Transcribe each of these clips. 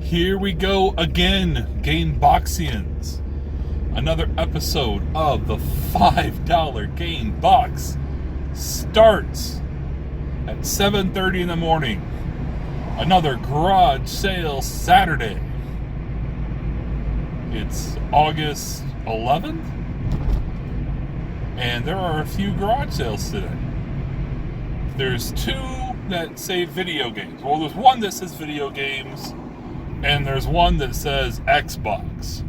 Here we go again, Gameboxians. Another episode of the $5 Game Box starts at 7:30 in the morning. Another garage sale Saturday. It's August 11th, and there are a few garage sales today. There's two that say video games. Well, there's one that says video games, and there's one that says Xbox.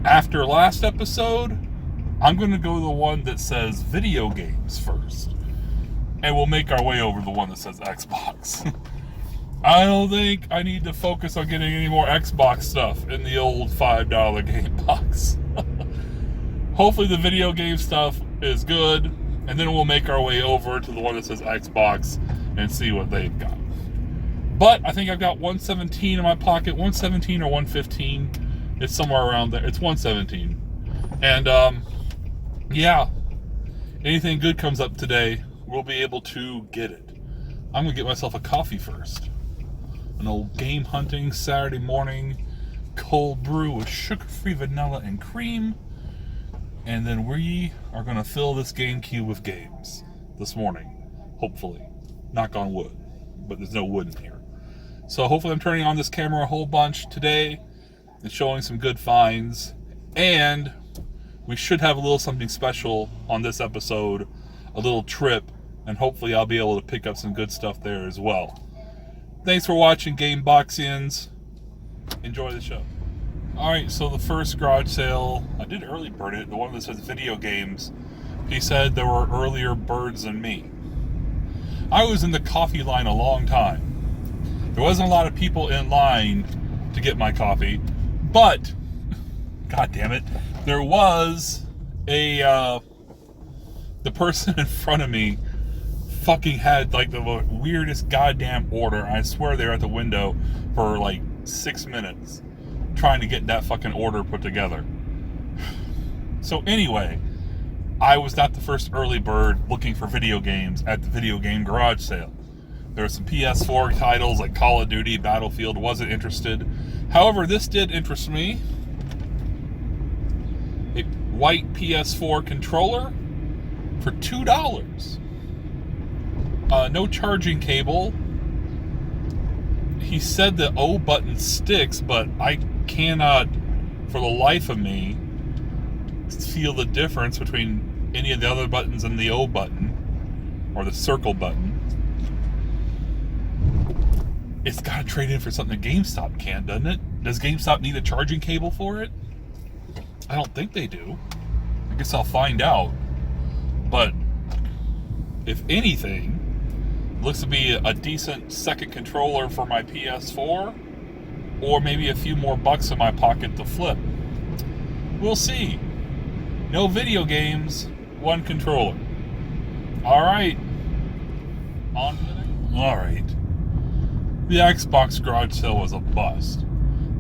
After last episode, I'm going to go to the one that says video games first, and we'll make our way over to the one that says Xbox. I don't think I need to focus on getting any more Xbox stuff in the old $5 game box. Hopefully the video game stuff is good, and then we'll make our way over to the one that says Xbox and see what they've got. But I think I've got 117 in my pocket, 117 or 115. It's somewhere around there. It's 117. And yeah, anything good comes up today, we'll be able to get it. I'm going to get myself a coffee first. An old game hunting Saturday morning cold brew with sugar-free vanilla and cream. And then we are going to fill this game queue with games this morning, hopefully. Knock on wood, but there's no wood in here. So hopefully I'm turning on this camera a whole bunch today and showing some good finds. And we should have a little something special on this episode, a little trip, and hopefully I'll be able to pick up some good stuff there as well. Thanks for watching, Gameboxians. Enjoy the show. Alright, so the first garage sale, I did early bird it, the one that says video games. He said there were earlier birds than me. I was in the coffee line a long time. There wasn't a lot of people in line to get my coffee, but, god damn it, there was the person in front of me fucking had like the weirdest goddamn order. I swear they were at the window for like 6 minutes trying to get that fucking order put together. So anyway, I was not the first early bird looking for video games at the video game garage sale. There were some PS4 titles like Call of Duty, Battlefield, wasn't interested. However, this did interest me. A white PS4 controller for $2. No charging cable. He said the O button sticks, but I cannot, for the life of me, feel the difference between any of the other buttons and the O button, or the circle button. It's got to trade in for something GameStop can, doesn't it? Does GameStop need a charging cable for it? I don't think they do. I guess I'll find out. But if anything, looks to be a decent second controller for my PS4, or maybe a few more bucks in my pocket to flip. We'll see. No video games, one controller. Alright. On to the next. Alright. The Xbox garage sale was a bust.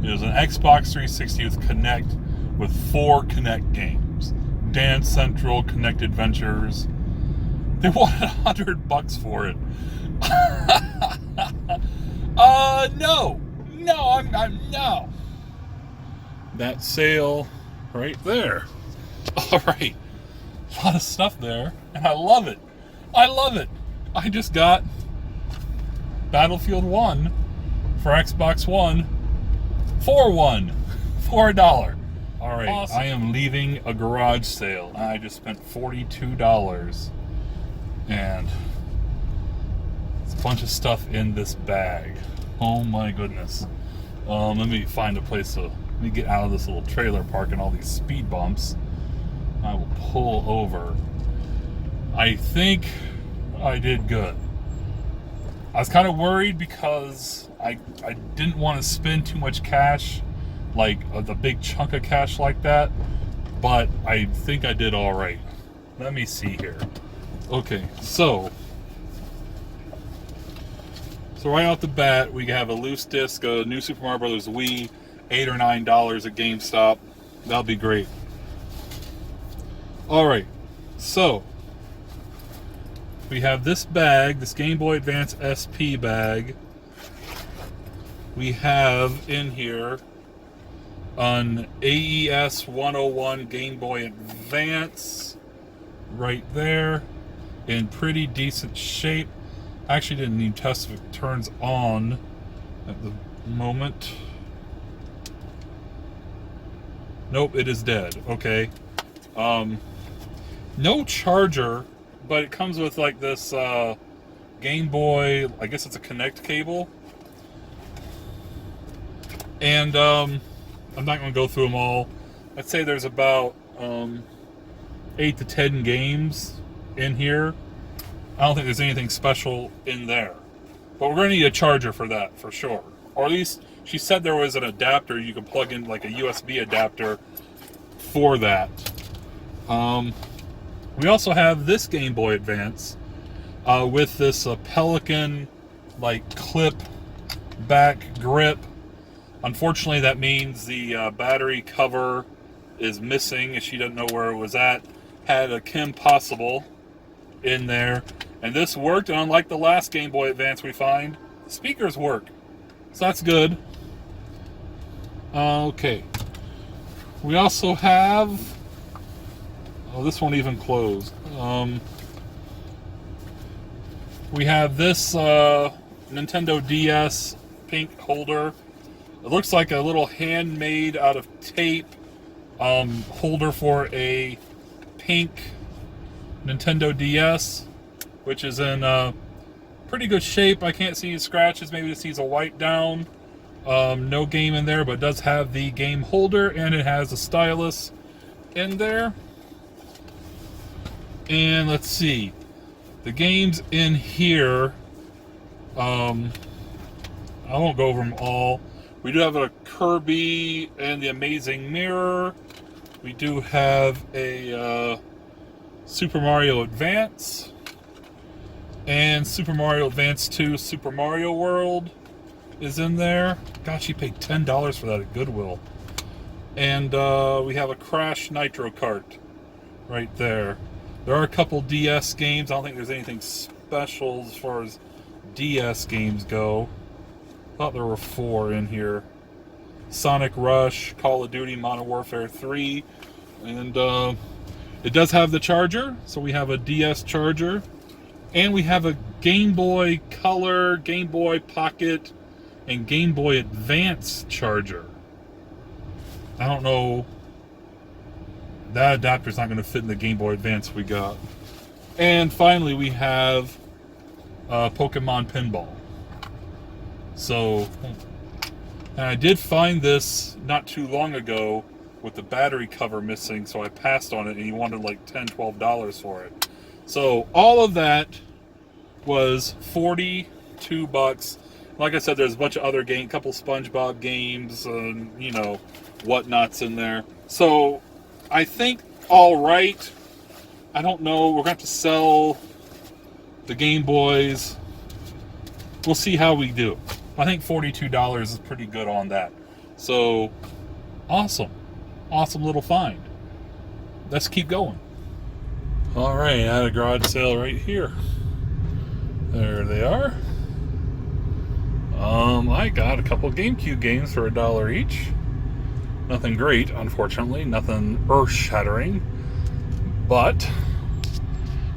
It was an Xbox 360 with Kinect with 4 Kinect games. Dance Central, Kinect Adventures. They wanted $100 for it. No. That sale right there. All right. A lot of stuff there, and I love it. I just got Battlefield 1 for Xbox One for $1. All right, awesome. I am leaving a garage sale. I just spent $42, and it's a bunch of stuff in this bag. Oh my goodness. Let me find a place to, let me get out of this little trailer park and all these speed bumps. I will pull over. I think I did good. I was kind of worried because I didn't want to spend too much cash, like the big chunk of cash like that, but I think I did all right. Let me see here. Okay, so right off the bat, we have a loose disc, a new Super Mario Brothers Wii, $8 or $9 at GameStop. That'll be great. All right, so we have this bag, this Game Boy Advance SP bag, we have in here an AES 101 Game Boy Advance right there in pretty decent shape. I actually didn't even test if it turns on at the moment. Nope, it is dead. Okay. No charger, but it comes with like this Game Boy, I guess it's a Connect cable. And I'm not going to go through them all. I'd say there's about 8 to 10 games in here. I don't think there's anything special in there. But we're going to need a charger for that, for sure. Or at least she said there was an adapter you could plug in, like a USB adapter for that. We also have this Game Boy Advance with this Pelican like clip back grip. Unfortunately, that means the battery cover is missing, and she doesn't know where it was at. Had a Kim Possible in there, and this worked. And unlike the last Game Boy Advance we find, the speakers work, so that's good. Okay. We also have. Oh, this won't even close. We have this Nintendo DS pink holder. It looks like a little handmade out of tape holder for a pink Nintendo DS, which is in pretty good shape. I can't see any scratches. Maybe this needs a wipe down. No game in there, but it does have the game holder, and it has a stylus in there. And let's see. The games in here, I won't go over them all. We do have a Kirby and the Amazing Mirror. We do have a Super Mario Advance. And Super Mario Advance 2 Super Mario World is in there. Gosh, you paid $10 for that at Goodwill. And we have a Crash Nitro Kart right there. There are a couple DS games. I don't think there's anything special as far as DS games go. Thought there were 4 in here. Sonic Rush, Call of Duty, Modern Warfare 3. And it does have the charger. So we have a DS charger. And we have a Game Boy Color, Game Boy Pocket, and Game Boy Advance charger. I don't know. That adapter's not going to fit in the Game Boy Advance we got. And finally, we have Pokemon Pinball. So, and I did find this not too long ago with the battery cover missing, so I passed on it, and he wanted like $10, $12 for it. So, all of that was $42. Like I said, there's a bunch of other games, a couple SpongeBob games, and, you know, whatnots in there. So, I think all right. I don't know. We're going to have to sell the Game Boys. We'll see how we do. I think $42 is pretty good on that. So, awesome. Awesome little find. Let's keep going. All right, I had a garage sale right here. There they are. I got a couple GameCube games for $1 each. Nothing great, unfortunately. Nothing earth-shattering. But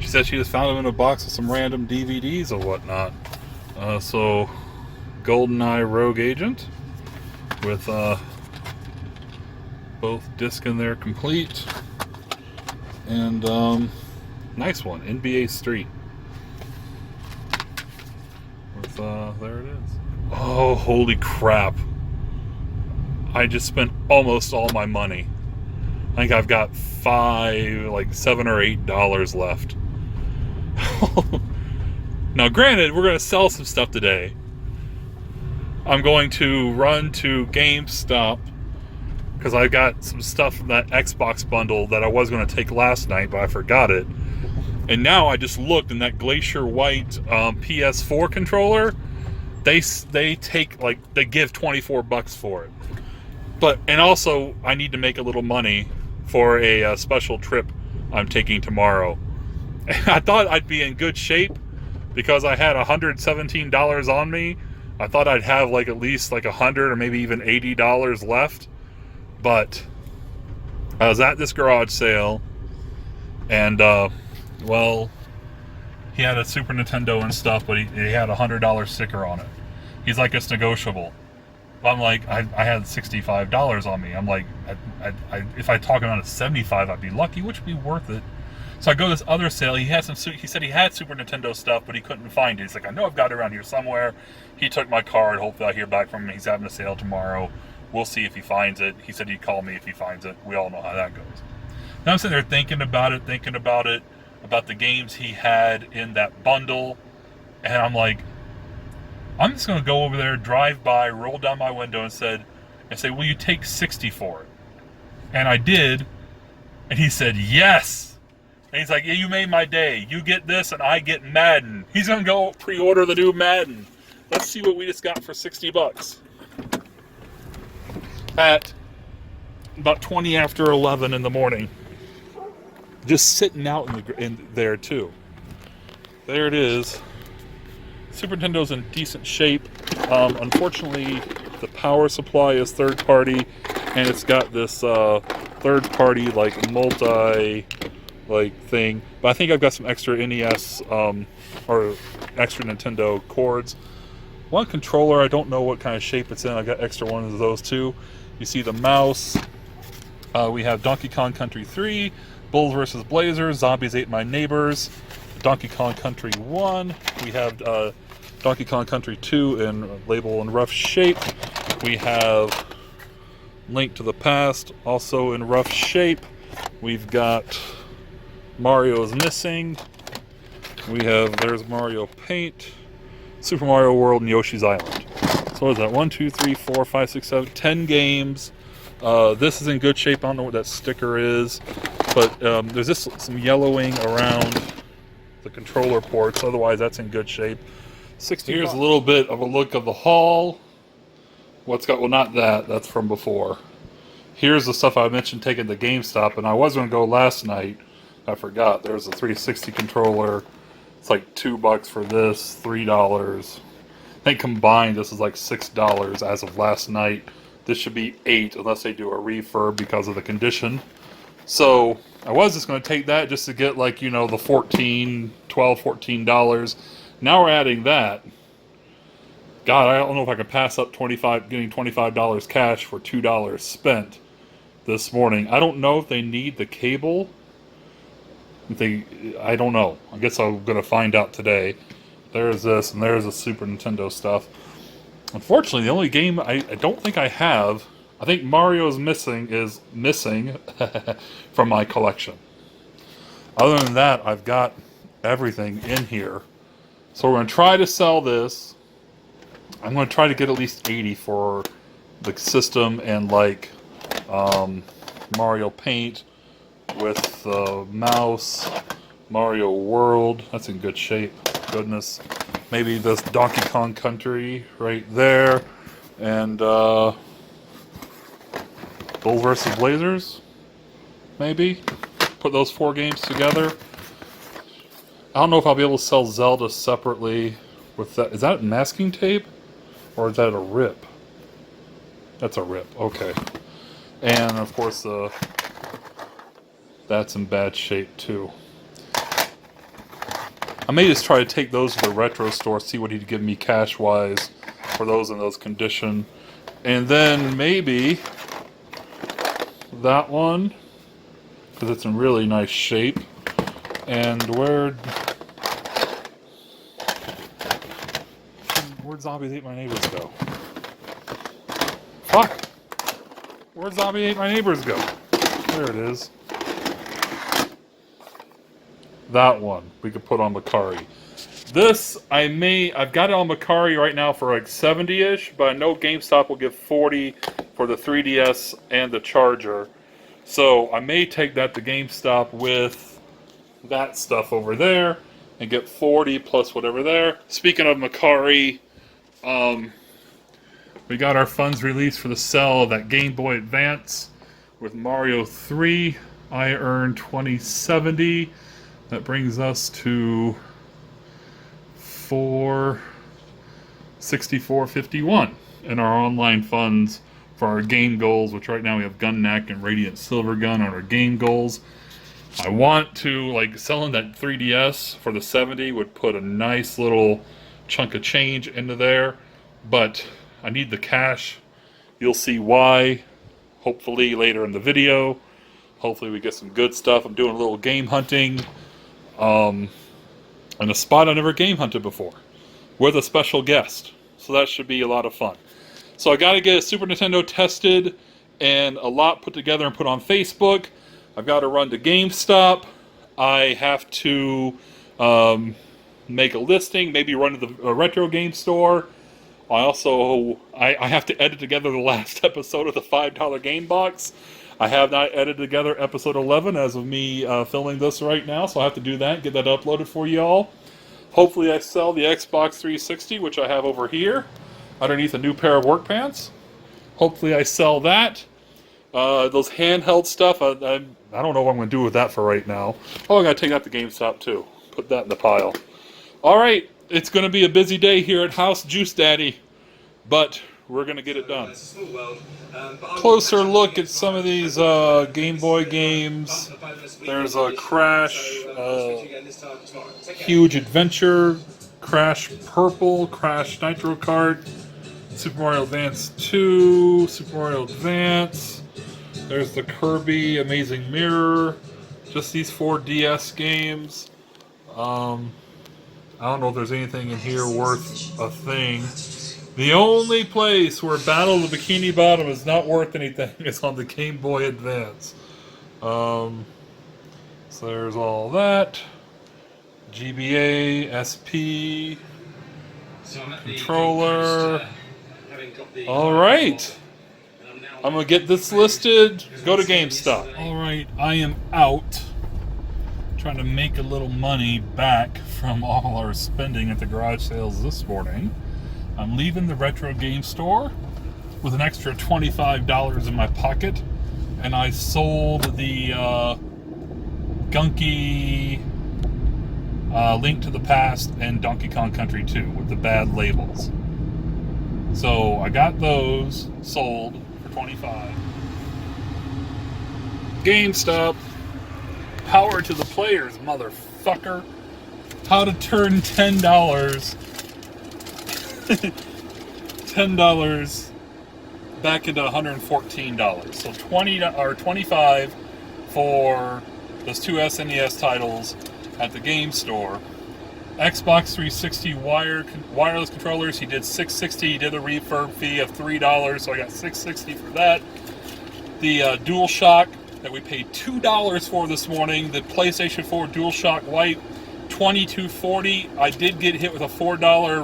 she said she just found them in a box with some random DVDs or whatnot. So, GoldenEye Rogue Agent with both discs in there complete. And nice one, NBA Street. With there it is. Oh, holy crap. I just spent almost all my money. I think I've got $7 or $8 left. Now, granted, we're going to sell some stuff today. I'm going to run to GameStop because I got some stuff from that Xbox bundle that I was going to take last night, but I forgot it. And now I just looked, and that Glacier White PS4 controller, they give $24 for it. And also, I need to make a little money for a special trip I'm taking tomorrow. And I thought I'd be in good shape because I had $117 on me, I thought I'd have like at least like $100 or maybe even $80 left, but I was at this garage sale, and well, he had a Super Nintendo and stuff, but he had a $100 sticker on it. He's like, it's negotiable. I'm like, I had $65 on me. I'm like, if I talk about it 75, I'd be lucky, which would be worth it. So I go to this other sale. He said he had Super Nintendo stuff, but he couldn't find it. He's like, I know I've got it around here somewhere. He took my card. Hopefully I'll hear back from him. He's having a sale tomorrow. We'll see if he finds it. He said he'd call me if he finds it. We all know how that goes. Now I'm sitting there thinking about the games he had in that bundle. And I'm like, I'm just going to go over there, drive by, roll down my window and say, will you take 60 for it? And I did. And he said, yes. And he's like, yeah, you made my day. You get this and I get Madden. He's going to go pre-order the new Madden. Let's see what we just got for $60. At about 20 after 11 in the morning. Just sitting out in there too. There it is. Super Nintendo's in decent shape. Unfortunately, the power supply is third party, and it's got this third party like multi thing. But I think I've got some extra NES or extra Nintendo cords. One controller, I don't know what kind of shape it's in. I got extra ones of those too. You see the mouse. We have Donkey Kong Country 3, Bulls vs. Blazers, Zombies Ate My Neighbors, Donkey Kong Country 1. We have Donkey Kong Country 2 in label in rough shape. We have Link to the Past, also in rough shape. We've got Mario is Missing. There's Mario Paint, Super Mario World, and Yoshi's Island. So what is that? 1, 2, 3, 4, 5, 6, 7, 10 games. This is in good shape. I don't know what that sticker is, but there's just some yellowing around the controller ports. Otherwise, that's in good shape. Here's a little bit of a look of the haul. Not that. That's from before. Here's the stuff I mentioned taking to GameStop, and I was going to go last night. I forgot. There's a 360 controller. It's like $2 for this, $3. I think combined this is like $6 as of last night. This should be $8 unless they do a refurb because of the condition. So I was just going to take that just to get the $12, $14. Now we're adding that. God, I don't know if I can pass up getting $25 cash for $2 spent this morning. I don't know if they need the cable. I don't know. I guess I'm going to find out today. There's this, and there's the Super Nintendo stuff. Unfortunately, the only game I don't think I have, I think Mario's Missing is missing from my collection. Other than that, I've got everything in here. So we're going to try to sell this. I'm going to try to get at least 80 for the system and Mario Paint with the mouse, Mario World. That's in good shape. Goodness. Maybe this Donkey Kong Country right there. And Bulls vs. Blazers. Maybe. Put those 4 games together. I don't know if I'll be able to sell Zelda separately with that. Is that masking tape? Or is that a rip? That's a rip. Okay. And of course, that's in bad shape too. I may just try to take those to the retro store, see what he'd give me cash-wise for those in those condition. And then maybe that one, because it's in really nice shape. And where'd Zombies Ate My Neighbors go? Fuck! Where'd Zombie Ate My Neighbors go? There it is. That one we could put on Macari. This I've got it on Macari right now for like 70-ish, but I know GameStop will give 40 for the 3DS and the charger. So I may take that to GameStop with that stuff over there and get 40 plus whatever there. Speaking of Macari, we got our funds released for the sale of that Game Boy Advance with Mario 3. I earned $20.70. That brings us to $64.51 in our online funds for our game goals, which right now we have Gun Neck and Radiant Silver Gun on our game goals. I want to, like, selling that 3DS for the 70 would put a nice little chunk of change into there, but I need the cash. You'll see why, hopefully later in the video. Hopefully we get some good stuff. I'm doing a little game hunting in a spot I never game hunted before with a special guest. So that should be a lot of fun. So I got to get a Super Nintendo tested and a lot put together and put on Facebook. I've got to run to GameStop. I have to make a listing, maybe run to the retro game store. I have to edit together the last episode of the $5 Game Box. I have not edited together episode 11 as of me filming this right now, so I have to do that, get that uploaded for y'all. Hopefully I sell the Xbox 360, which I have over here, underneath a new pair of work pants. Hopefully I sell that. Those handheld stuff, I don't know what I'm going to do with that for right now. Oh, I got to take that to GameStop too. Put that in the pile. Alright, it's going to be a busy day here at House Juice Daddy, but we're going to get it done. Closer look at some of these Game Boy games. There's a Crash Huge Adventure, Crash Purple, Crash Nitro Kart, Super Mario Advance 2, Super Mario Advance. There's the Kirby Amazing Mirror. Just these 4 DS games. I don't know if there's anything in here worth a thing. The only place where Battle of the Bikini Bottom is not worth anything is on the Game Boy Advance. So there's all that. GBA, SP, controller. Alright. I'm going to get this listed. Go to GameStop. Alright, I am out. Trying to make a little money back from all our spending at the garage sales this morning. I'm leaving the retro game store with an extra $25 in my pocket, and I sold the gunky Link to the Past and Donkey Kong Country 2 with the bad labels. So I got those sold for $25. GameStop. Power to the players, motherfucker. How to turn $10 back into $114. So $25 for those 2 SNES titles at the game store. Xbox 360 wireless controllers. He did $660. He did a refurb fee of $3, so I got $660 for that. The DualShock that we paid $2 for this morning. The PlayStation 4 DualShock Lite, $22.40. I did get hit with a $4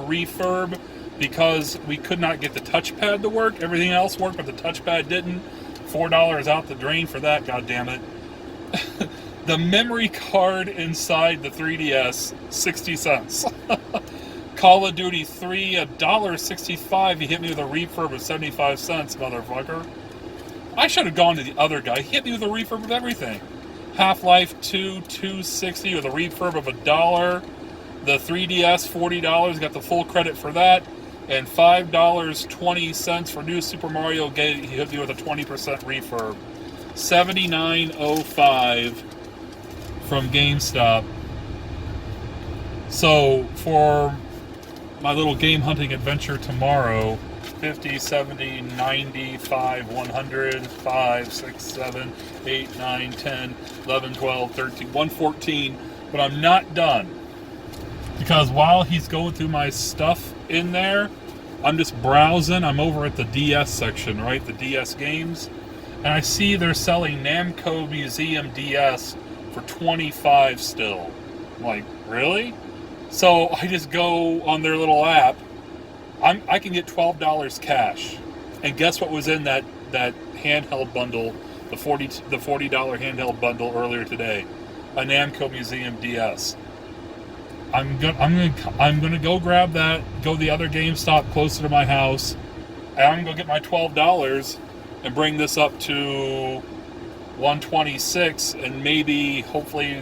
refurb because we could not get the touchpad to work. Everything else worked, but the touchpad didn't. $4 out the drain for that, god damn it. The memory card inside the 3DS, 60 cents. Call of Duty 3, $1.65. He hit me with a refurb of 75 cents, motherfucker. I should have gone to the other guy. He hit me with a refurb of everything. Half-Life 2, $2.60 with a refurb of $1. The 3DS, $40. Got the full credit for that. And $5.20 for new Super Mario. He hit me with a 20% refurb. $79.05 from GameStop. So for my little game hunting adventure tomorrow, 50, 70, 95, 100, 5, 6, 7, 8, 9, 10, 11, 12, 13, 114. But I'm not done. Because while he's going through my stuff in there, I'm just browsing. I'm over at the DS section, right? The DS games. And I see they're selling Namco Museum DS for $25 still. I'm like, really? So I just go on their little app. I can get $12 cash. And guess what was in that handheld bundle, the $40 handheld bundle earlier today? A Namco Museum DS. I'm gonna go grab that, go to the other GameStop closer to my house, and I'm gonna get my $12 and bring this up to $126, and maybe, hopefully,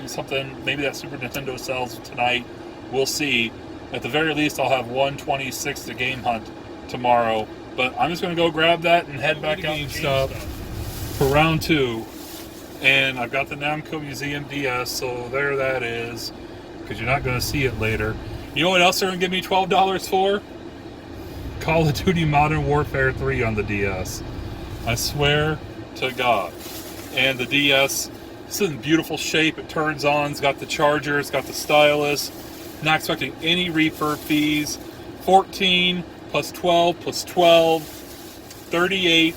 maybe that Super Nintendo sells tonight. We'll see. At the very least, I'll have 126 to game hunt tomorrow. But I'm just going to go grab that and head back out to GameStop for round 2. And I've got the Namco Museum DS, so there that is, because you're not going to see it later. You know what else they're going to give me $12 for? Call of Duty Modern Warfare 3 on the DS. I swear to God. And the DS, this is in beautiful shape. It turns on. It's got the charger. It's got the stylus. Not expecting any refurb fees. 14 plus 12 plus 12. 38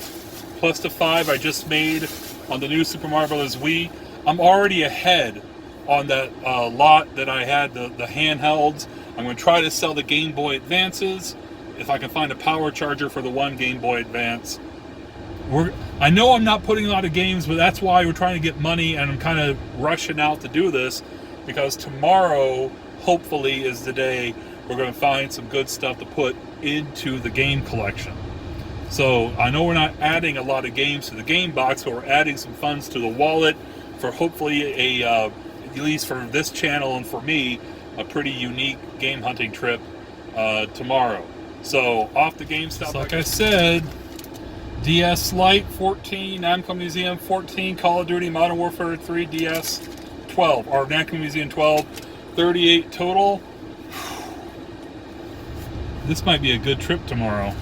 plus the 5 I just made on the new Super Mario Bros. Wii. I'm already ahead on that lot that I had, the handhelds. I'm going to try to sell the Game Boy Advances. If I can find a power charger for the one Game Boy Advance. I know I'm not putting a lot of games, but that's why we're trying to get money, and I'm kind of rushing out to do this, because tomorrow, hopefully, is the day we're going to find some good stuff to put into the game collection. So I know we're not adding a lot of games to the game box, but we're adding some funds to the wallet for hopefully at least for this channel and for me, a pretty unique game hunting trip tomorrow. So off the GameStop, like I said, DS Lite 14, Namco Museum 14, Call of Duty Modern Warfare 3 DS 12, or Namco Museum 12, 38 total. This might be a good trip tomorrow.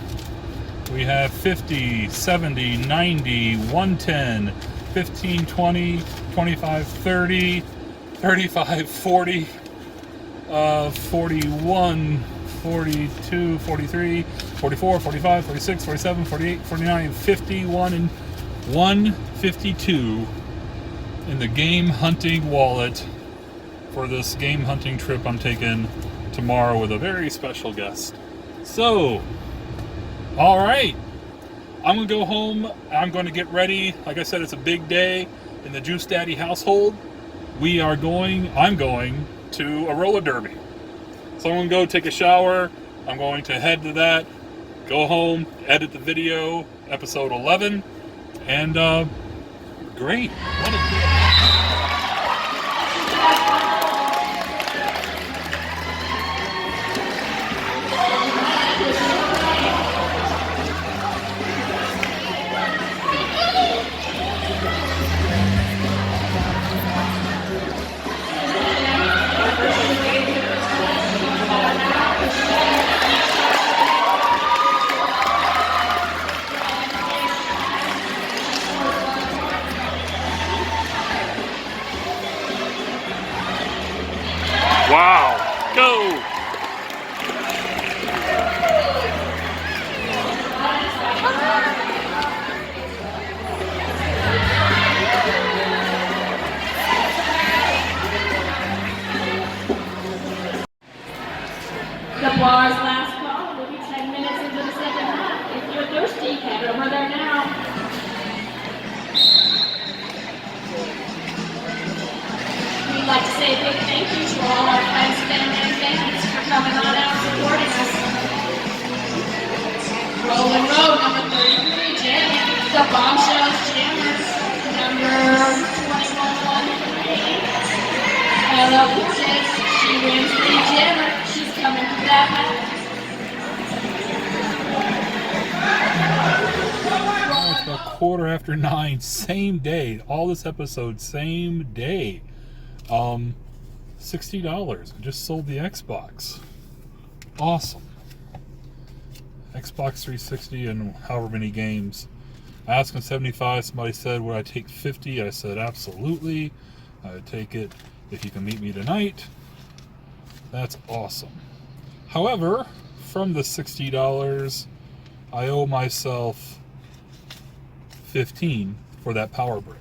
We have 50, 70, 90, 110, 15, 20, 25, 30, 35, 40, 41, 42, 43, 44, 45, 46, 47, 48, 49, 51, and 152 in the game hunting wallet for this game hunting trip I'm taking tomorrow with a very special guest. So, all right, I'm going to go home. I'm going to get ready. Like I said, it's a big day in the Juice Daddy household. I'm going to a roller derby. So I'm going to go take a shower. I'm going to head to that, go home, edit the video, episode 11, and great. What a day. Wow, go! The bar's last call will be 10 minutes into the second half. If you're thirsty, head over there now. We'd like to say a big thank you to all our friends, family, and fans for coming on out and supporting us. Rolling Road, number 33, Jim. The Bombshells Jammers, number 2113. Hello, Peaches. She wins the Jammer. She's coming to that match. It's about 9:15, same day. All this episode, same day. $60. I just sold the Xbox. Awesome. Xbox 360 and however many games. I asked him 75. Somebody said, would I take 50? I said, absolutely. I would take it if you can meet me tonight. That's awesome. However, from the $60, I owe myself 15 for that power brick.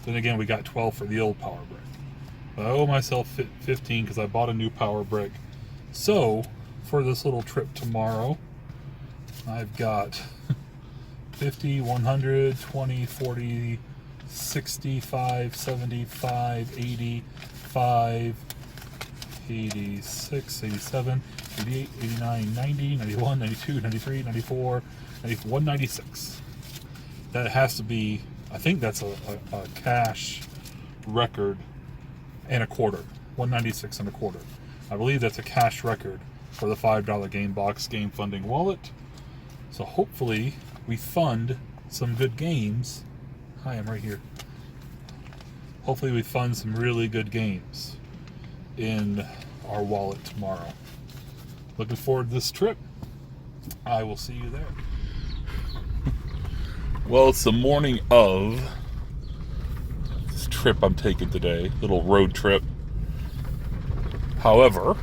Then again, we got 12 for the old power brick. But I owe myself 15 because I bought a new power brick. So, for this little trip tomorrow, I've got 50, 100, 20, 40, 65, 75, 85, 86, 87, 88, 89, 90, 91, 92, 93, 94, 196. That has to be, I think that's a cash record and a quarter. 196 and a quarter. I believe that's a cash record for the $5 Gamebox game funding wallet. So hopefully we fund some good games. Hi, I'm right here. Hopefully we fund some really good games in our wallet tomorrow. Looking forward to this trip. I will see you there. Well, it's the morning of this trip I'm taking today, little road trip. However,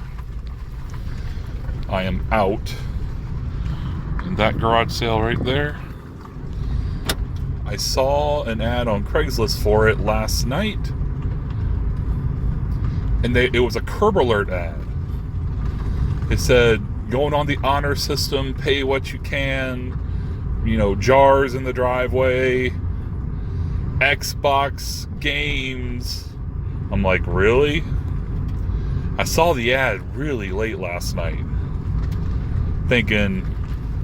I am out in that garage sale right there. I saw an ad on Craigslist for it last night, and it was a Curb Alert ad. It said, going on the honor system, pay what you can, you know, jars in the driveway, Xbox games. I'm like, really? I saw the ad really late last night, thinking,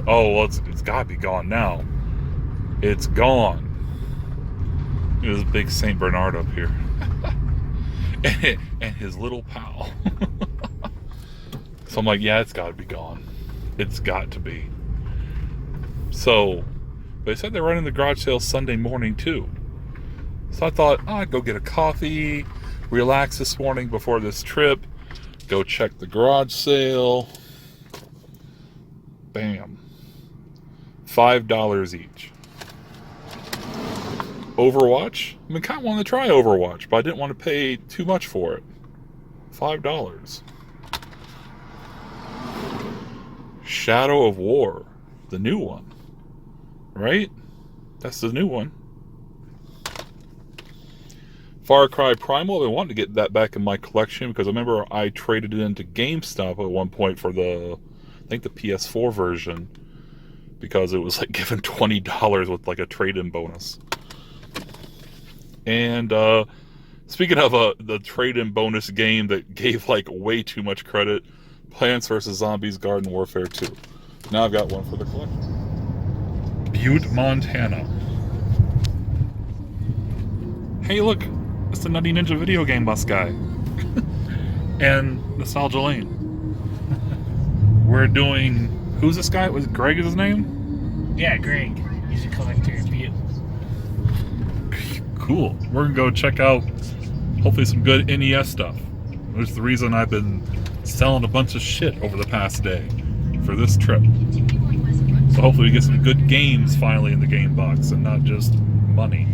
oh, well, it's gotta be gone now. It's gone. There's a big St. Bernard up here. and his little pal. So I'm like, yeah, it's gotta be gone. It's got to be. So, but they said they're running the garage sale Sunday morning too. So I thought, I'd go get a coffee, relax this morning before this trip, go check the garage sale. Bam. $5 each. Overwatch? I mean, kind of wanted to try Overwatch, but I didn't want to pay too much for it. $5. Shadow of War. The new one. Right? That's the new one. Far Cry Primal. I wanted to get that back in my collection because I remember I traded it into GameStop at one point for I think the PS4 version, because it was like given $20 with like a trade-in bonus. And speaking of the trade-in bonus game that gave like way too much credit, Plants vs. Zombies Garden Warfare 2. Now I've got one for the collection. Butte, Montana. Hey, look, it's the Nutty Ninja video game bus guy. And Nostalgia Lane. We're doing... Who's this guy? Was Greg is his name? Yeah, Greg. He's a collector in Butte. Cool. We're gonna go check out hopefully some good NES stuff. Which is the reason I've been selling a bunch of shit over the past day for this trip. So hopefully we get some good games finally in the game box and not just money.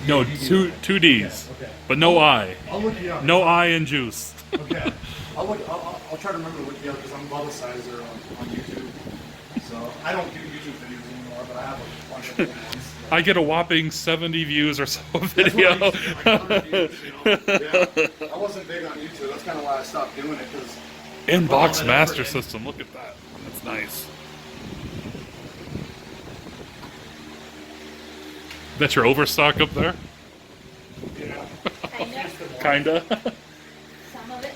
No, two Ds, but no I. I'll look you up. No I in juice. Okay. I'll try to remember to look you up because I'm Bubba-Sizer on YouTube. So I don't do YouTube videos anymore, but I have a bunch of old ones. I get a whopping 70 views or so a video. That's what I used to do, like 100 views, you know? Yeah. I wasn't big on YouTube. That's kind of why I stopped doing it. Because Inbox Master System. Look at that. That's nice. That's your overstock up there? Yeah. Kinda. Some of it.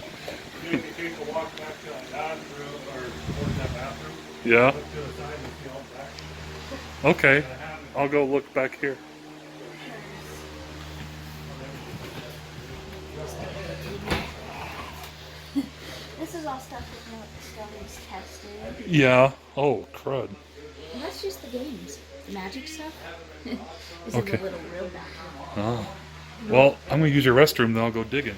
You take a walk back to that bathroom or towards that bathroom. Yeah. Look to the side and see all back. Okay. I'll go look back here. This is all stuff that no discoveries tested. Yeah. Oh, crud. And that's just the games. The magic stuff is Okay. in the little real bathroom. Oh. Well, I'm going to use your restroom, then I'll go digging.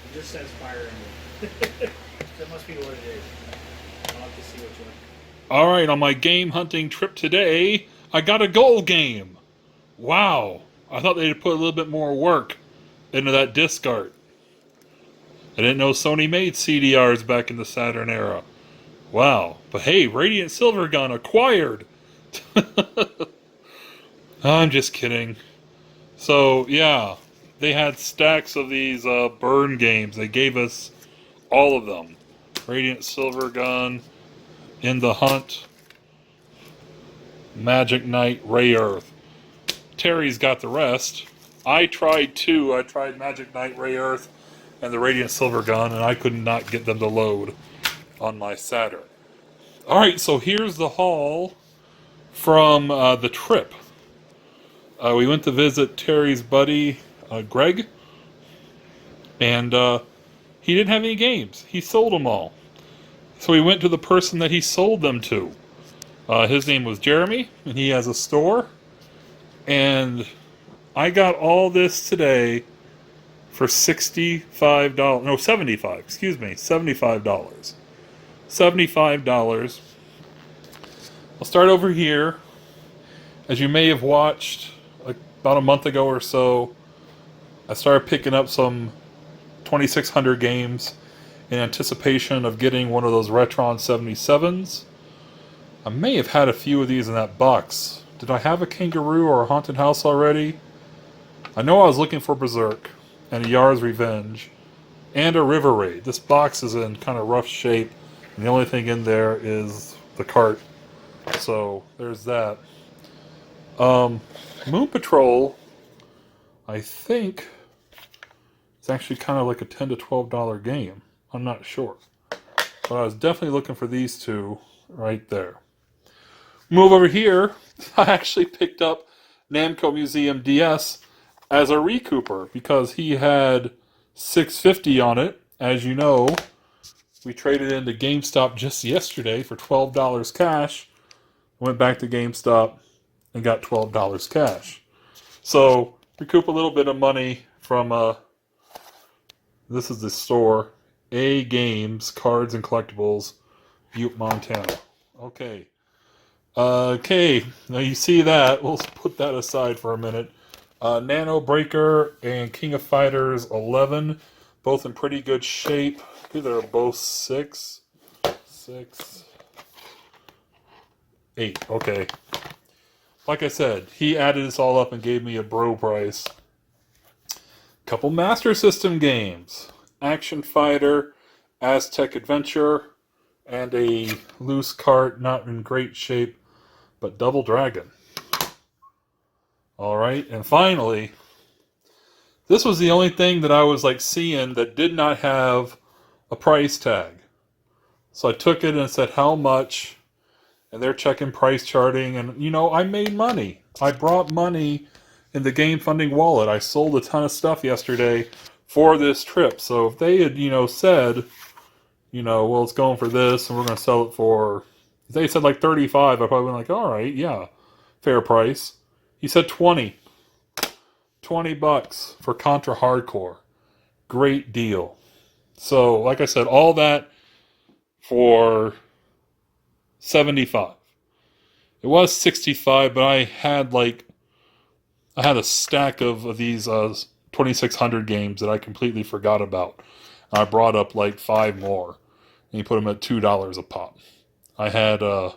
It just says fire in it. That must be what it is. I'll have to see which one. All right, on my game hunting trip today, I got a gold game. Wow. I thought they'd put a little bit more work into that disc art. I didn't know Sony made CDRs back in the Saturn era. Wow. But hey, Radiant Silvergun acquired. I'm just kidding. So, yeah. They had stacks of these burn games. They gave us all of them. Radiant Silvergun, In the Hunt, Magic Knight, Ray Earth. Terry's got the rest. I tried two. I tried Magic Knight, Ray Earth, and the Radiant Silvergun, and I could not get them to load on my Saturn. All right, so here's the haul from the trip. We went to visit Terry's buddy, Greg, and he didn't have any games. He sold them all. So we went to the person that he sold them to. His name was Jeremy, and he has a store. And I got all this today for $65. No, 75. Excuse me, $75. $75. I'll start over here. As you may have watched about a month ago or so, I started picking up some 2600 games in anticipation of getting one of those Retron 77s. I may have had a few of these in that box. Did I have a Kangaroo or a Haunted House already? I know I was looking for Berserk and a Yar's Revenge and a River Raid. This box is in kind of rough shape, and the only thing in there is the cart. So there's that. Moon Patrol, I think, it's actually kind of like a $10 to $12 game. I'm not sure. But I was definitely looking for these two right there. Move over here. I actually picked up Namco Museum DS as a recouper because he had $6.50 on it. As you know, we traded into GameStop just yesterday for $12 cash. Went back to GameStop and got $12 cash. So, recoup a little bit of money from, this is the store, A Games, Cards and Collectibles, Butte, Montana. Okay. Okay, now you see that. We'll put that aside for a minute. Nano Breaker and King of Fighters 11, both in pretty good shape. I think they're both 6, 8. Okay. Like I said, he added this all up and gave me a bro price. Couple Master System games. Action Fighter, Aztec Adventure, and a loose cart, not in great shape, but Double Dragon. Alright, and finally, this was the only thing that I was like seeing that did not have a price tag. So I took it and said, how much? And they're checking price charting, and you know, I made money. I brought money in the game funding wallet. I sold a ton of stuff yesterday for this trip. So if they had, said, well, it's going for this, and we're going to sell it for, if they said like 35, I probably been like, all right, yeah, fair price. He said 20. $20 for Contra Hardcore. Great deal. So, like I said, all that for 75. It was 65, but I had a stack of these 2600 games that I completely forgot about. I brought up like 5 more, and you put them at $2 a pop. I had I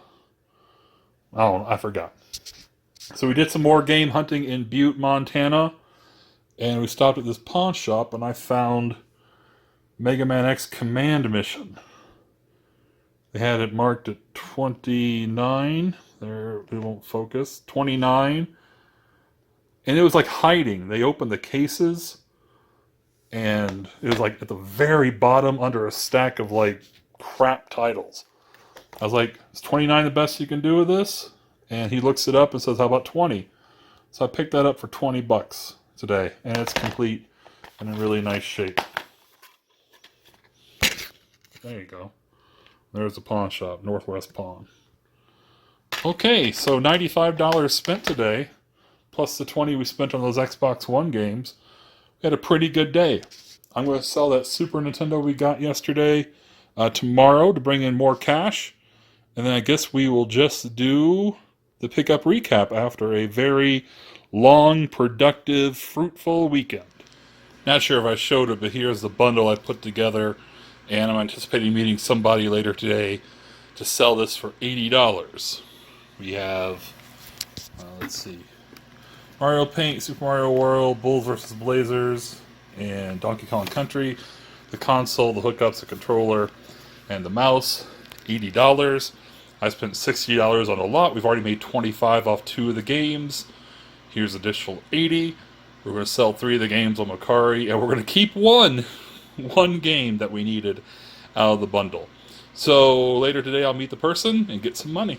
forgot. So we did some more game hunting in Butte, Montana, and we stopped at this pawn shop, and I found Mega Man X Command Mission. They had it marked at 29. There, it won't focus. 29. And it was like hiding. They opened the cases, and it was like at the very bottom under a stack of like crap titles. I was like, is 29 the best you can do with this? And he looks it up and says, how about 20? So I picked that up for $20 today, and it's complete and in really nice shape. There you go. There's the pawn shop, Northwest Pawn. Okay, so $95 spent today, plus the $20 we spent on those Xbox One games. We had a pretty good day. I'm going to sell that Super Nintendo we got yesterday tomorrow to bring in more cash. And then I guess we will just do the pickup recap after a very long, productive, fruitful weekend. Not sure if I showed it, but here's the bundle I put together. And I'm anticipating meeting somebody later today to sell this for $80. We have, let's see, Mario Paint, Super Mario World, Bulls vs. Blazers, and Donkey Kong Country. The console, the hookups, the controller, and the mouse, $80. I spent $60 on a lot. We've already made $25 off 2 of the games. Here's additional $80. We're going to sell 3 of the games on Macari, and we're going to keep one game that we needed out of the bundle. So later today, I'll meet the person and get some money.